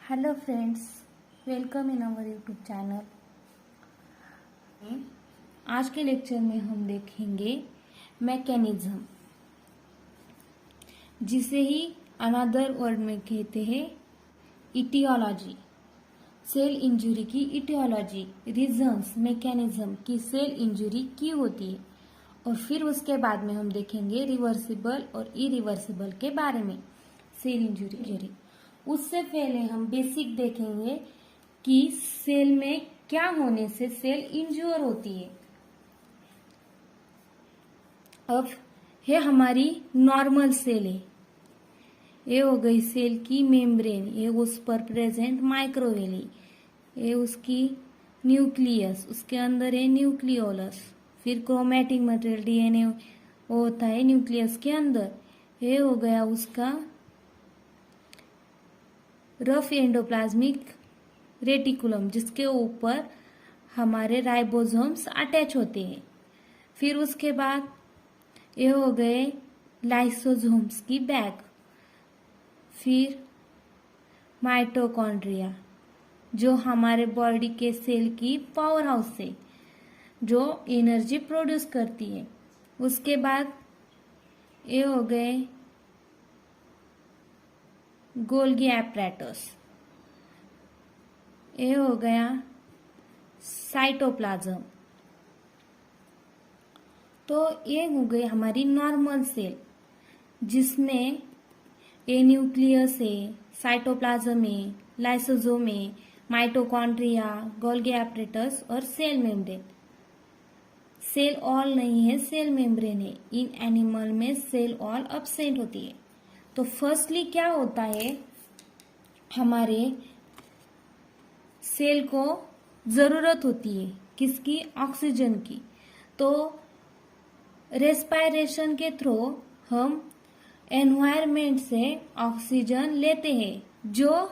Hello friends, welcome in our YouTube channel. आज के lecture में हम देखेंगे मैकेनिज्म, जिसे ही अनदर वर्ड में कहते हैं इटियोलॉजी। सेल इंजुरी की इटियोलॉजी, रीजंस, मैकेनिज्म की सेल इंजुरी क्यों होती है, और फिर उसके बाद में हम देखेंगे रिवर्सिबल और इरिवर्सिबल के बारे में। सेल इंजुरी, उससे पहले हम बेसिक देखेंगे कि सेल में क्या होने से सेल इंज्योर होती है। अब ये हमारी नॉर्मल सेल है, ये हो गई सेल की मेम्ब्रेन, ये उस पर प्रेजेंट माइक्रोवेली, ये उसकी न्यूक्लियस, उसके अंदर है न्यूक्लियोलस, फिर क्रोमैटिक मटेरियल डीएनए वो होता है न्यूक्लियस के अंदर। ये हो गया उसका रफ एंडोप्लाज्मिक रेटिकुलम, जिसके ऊपर हमारे राइबोसोम्स अटैच होते हैं। फिर उसके बाद ये हो गए लाइसोसोम्स की बैग, फिर माइटोकॉन्ड्रिया जो हमारे बॉडी के सेल की पावर हाउस है, जो एनर्जी प्रोड्यूस करती है। उसके बाद ये हो गए गोल्गी एपरेटस, ये हो गया साइटोप्लाज्म। तो ये हो गई हमारी नॉर्मल सेल, जिसमें ये न्यूक्लियस है, साइटोप्लाज्म है, लाइसोसोम है, माइटोकॉन्ड्रिया, गोल्गी एपरेटस और सेल मेम्ब्रेन। सेल ऑल नहीं है, सेल मेम्ब्रेन है। इन एनिमल में सेल ऑल अब्सेंट होती है। तो फर्स्टली क्या होता है, हमारे सेल को जरूरत होती है किसकी? ऑक्सीजन की। तो रेस्पिरेशन के थ्रू हम एनवायरमेंट से ऑक्सीजन लेते हैं, जो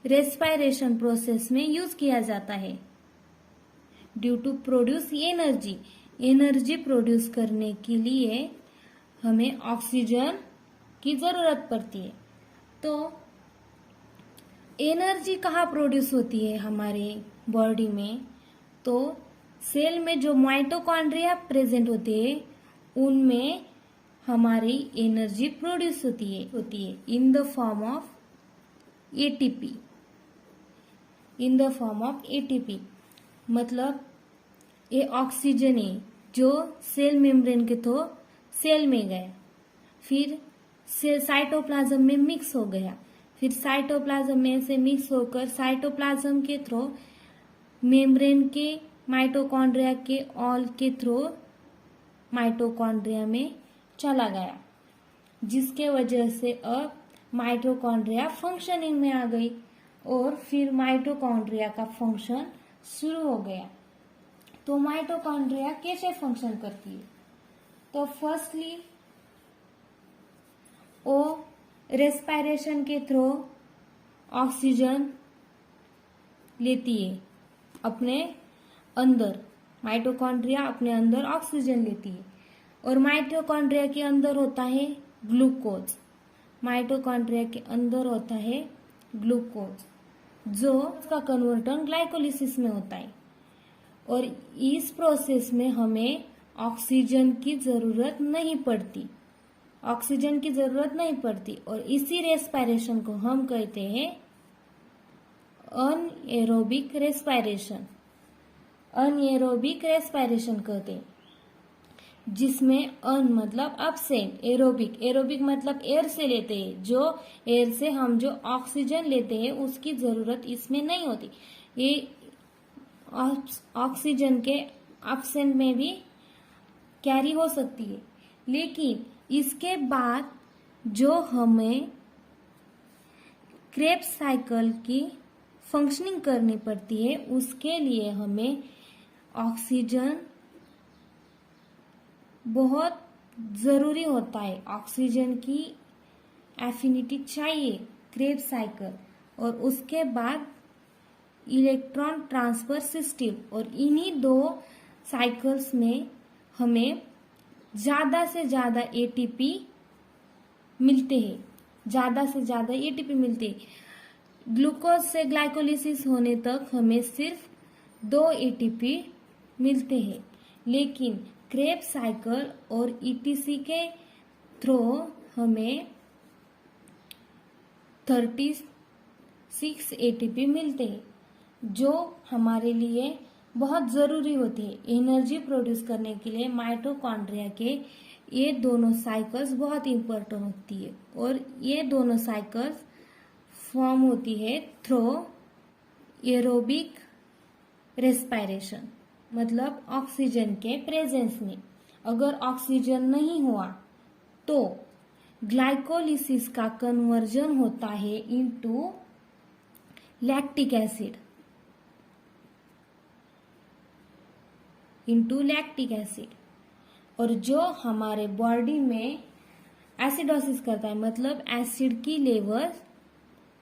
रेस्पिरेशन प्रोसेस में यूज किया जाता है due to produce energy. Energy produce करने के लिए हमें ऑक्सीजन की जरूरत पड़ती है। तो एनर्जी कहाँ प्रोड्यूस होती है हमारे बॉडी में? तो सेल में जो माइटोकॉन्ड्रिया प्रेजेंट होते हैं, उनमें हमारी एनर्जी प्रोड्यूस होती है in the form of ATP. In the form of ATP मतलब ये ऑक्सीजन है जो सेल मेम्ब्रेन के थ्रू सेल में गया, फिर सेल साइटोप्लाज्म में मिक्स हो गया, फिर साइटोप्लाज्म में से मिक्स होकर साइटोप्लाज्म के थ्रू मेम्ब्रेन के माइटोकॉन्ड्रिया के ऑल के थ्रू माइटोकॉन्ड्रिया में चला गया, जिसके वजह से अब माइटोकॉन्ड्रिया फंक्शनिंग में आ गई और फिर माइटोकॉन्ड्रिया का फंक्शन शुरू हो गया। तो माइटोकॉन्ड्रिया कैसे फंक्शन करती है? तो फर्स्टली वो रेस्पिरेशन के थ्रू ऑक्सीजन लेती है अपने अंदर। माइटोकॉन्ड्रिया अपने अंदर ऑक्सीजन लेती है, और माइटोकॉन्ड्रिया के अंदर होता है ग्लूकोज। माइटोकॉन्ड्रिया के अंदर होता है ग्लूकोज, जो उसका कन्वर्टन ग्लाइकोलिसिस में होता है, और इस प्रोसेस में हमें ऑक्सीजन की जरूरत नहीं पड़ती। ऑक्सीजन की जरूरत नहीं पड़ती, और इसी रेस्पिरेशन को हम कहते हैं अनएरोबिक रेस्पिरेशन। अनएरोबिक रेस्पिरेशन कहते हैं, जिसमें अन मतलब अब्सेंट, एरोबिक, एरोबिक मतलब एयर से लेते हैं, जो एयर से हम जो ऑक्सीजन लेते हैं उसकी जरूरत इसमें नहीं होती। ये ऑक्सीजन के एब्सेंट में भी कैरी हो सकती है, लेकिन इसके बाद जो हमें क्रेब्स साइकिल की फंक्शनिंग करनी पड़ती है, उसके लिए हमें ऑक्सीजन बहुत जरूरी होता है। ऑक्सीजन की एफिनिटी चाहिए क्रेब्स साइकिल, और उसके बाद इलेक्ट्रॉन ट्रांसफर सिस्टम, और इन्हीं दो साइकिल्स में हमें ज्यादा से ज्यादा एटीपी मिलते हैं। ज्यादा से ज्यादा एटीपी मिलती है। ग्लूकोज से ग्लाइकोलिसिस होने तक हमें सिर्फ 2 एटीपी मिलते हैं, लेकिन क्रेब्स साइकिल और ईटीसी के थ्रू हमें 36 एटीपी मिलते हैं, जो हमारे लिए बहुत जरूरी होते हैं एनर्जी प्रोड्यूस करने के लिए। माइटोकॉन्ड्रिया के ये दोनों साइकिल्स बहुत इंपॉर्टेंट होती है, और ये दोनों साइकिल्स फॉर्म होती है थ्रू एरोबिक रेस्पिरेशन, मतलब ऑक्सीजन के प्रेजेंस में। अगर ऑक्सीजन नहीं हुआ तो ग्लाइकोलिसिस का कन्वर्जन होता है इनटू लैक्टिक एसिड, और जो हमारे बॉडी में एसिडोसिस करता है, मतलब एसिड की लेवल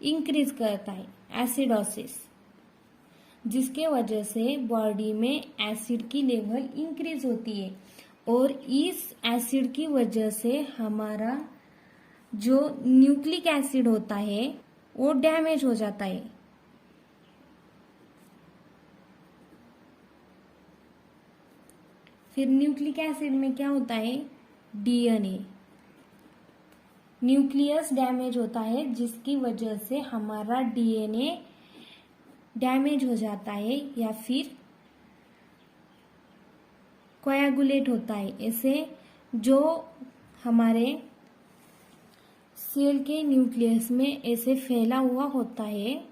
इंक्रीज करता है, एसिडोसिस, जिसके वजह से बॉडी में एसिड की लेवल इंक्रीज होती है, और इस एसिड की वजह से हमारा जो न्यूक्लिक एसिड होता है वो डैमेज हो जाता है। फिर न्यूक्लिक एसिड में क्या होता है, डीएनए, न्यूक्लियस डैमेज होता है, जिसकी वजह से हमारा डीएनए डैमेज हो जाता है या फिर कोएगुलेट होता है। ऐसे जो हमारे सेल के न्यूक्लियस में ऐसे फैला हुआ होता है,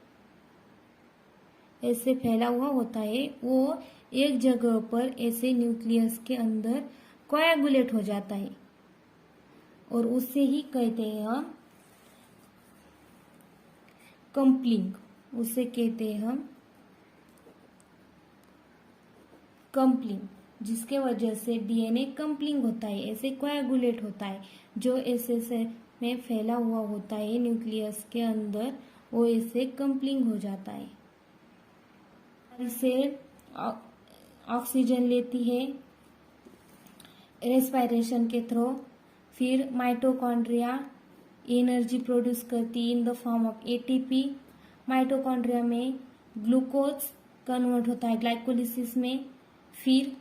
वो एक जगह पर ऐसे न्यूक्लियस के अंदर कोएगुलेट हो जाता है, और उससे ही कहते हैं हम कम्पलिंग, जिसके वजह से डीएनए कम्पलिंग होता है, ऐसे कोएगुलेट होता है। जो ऐसे से में फैला हुआ होता है न्यूक्लियस के अंदर, वो ऐसे कम्पलिंग हो जाता है। सेल ऑक्सीजन लेती है रेस्पिरेशन के थ्रू, फिर माइटोकॉन्ड्रिया एनर्जी प्रोड्यूस करती in the form of ATP. Mitochondria में ग्लूकोज कन्वर्ट होता है ग्लाइकोलिसिस में, फिर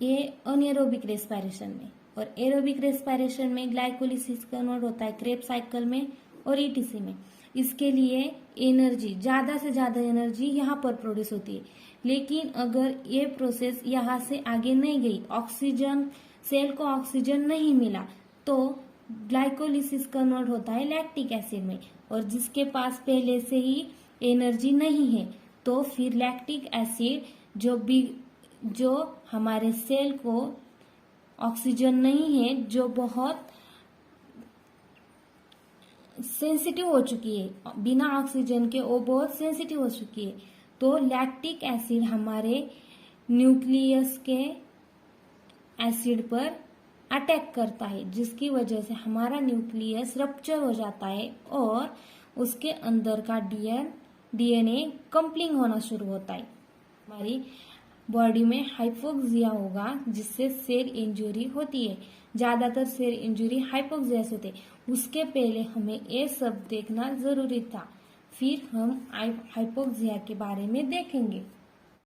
ये अनएरोबिक रेस्पिरेशन में, और एरोबिक रेस्पिरेशन में ग्लाइकोलिसिस कन्वर्ट होता है क्रेब्स साइकिल में और ईटीसी में। इसके लिए एनर्जी, ज्यादा से ज्यादा एनर्जी यहाँ पर प्रोड्यूस होती है, लेकिन अगर ये प्रोसेस यहाँ से आगे नहीं गई, ऑक्सीजन, सेल को ऑक्सीजन नहीं मिला, तो ग्लाइकोलिसिस कन्वर्ट होता है लैक्टिक एसिड में, और जिसके पास पहले से ही एनर्जी नहीं है, तो फिर लैक्टिक एसिड जो हमारे सेल को ऑक्सीजन नहीं है, जो बहुत सेंसिटिव हो चुकी है, बिना ऑक्सीजन के वो बहुत सेंसिटिव हो चुकी है, तो लैक्टिक एसिड हमारे न्यूक्लियस के एसिड पर अटैक करता है, जिसकी वजह से हमारा न्यूक्लियस रप्चर हो जाता है और उसके अंदर का डीएनए कम्पलिंग होना शुरू होता है। हमारी बॉडी में हाइपोक्सिया होगा, जिससे सेल इंजुरी होती है। ज्यादातर सेल इंजुरी हाइपोक्सिया से होती है। उसके पहले हमें ये सब देखना जरूरी था, फिर हम हाइपोक्सिया के बारे में देखेंगे।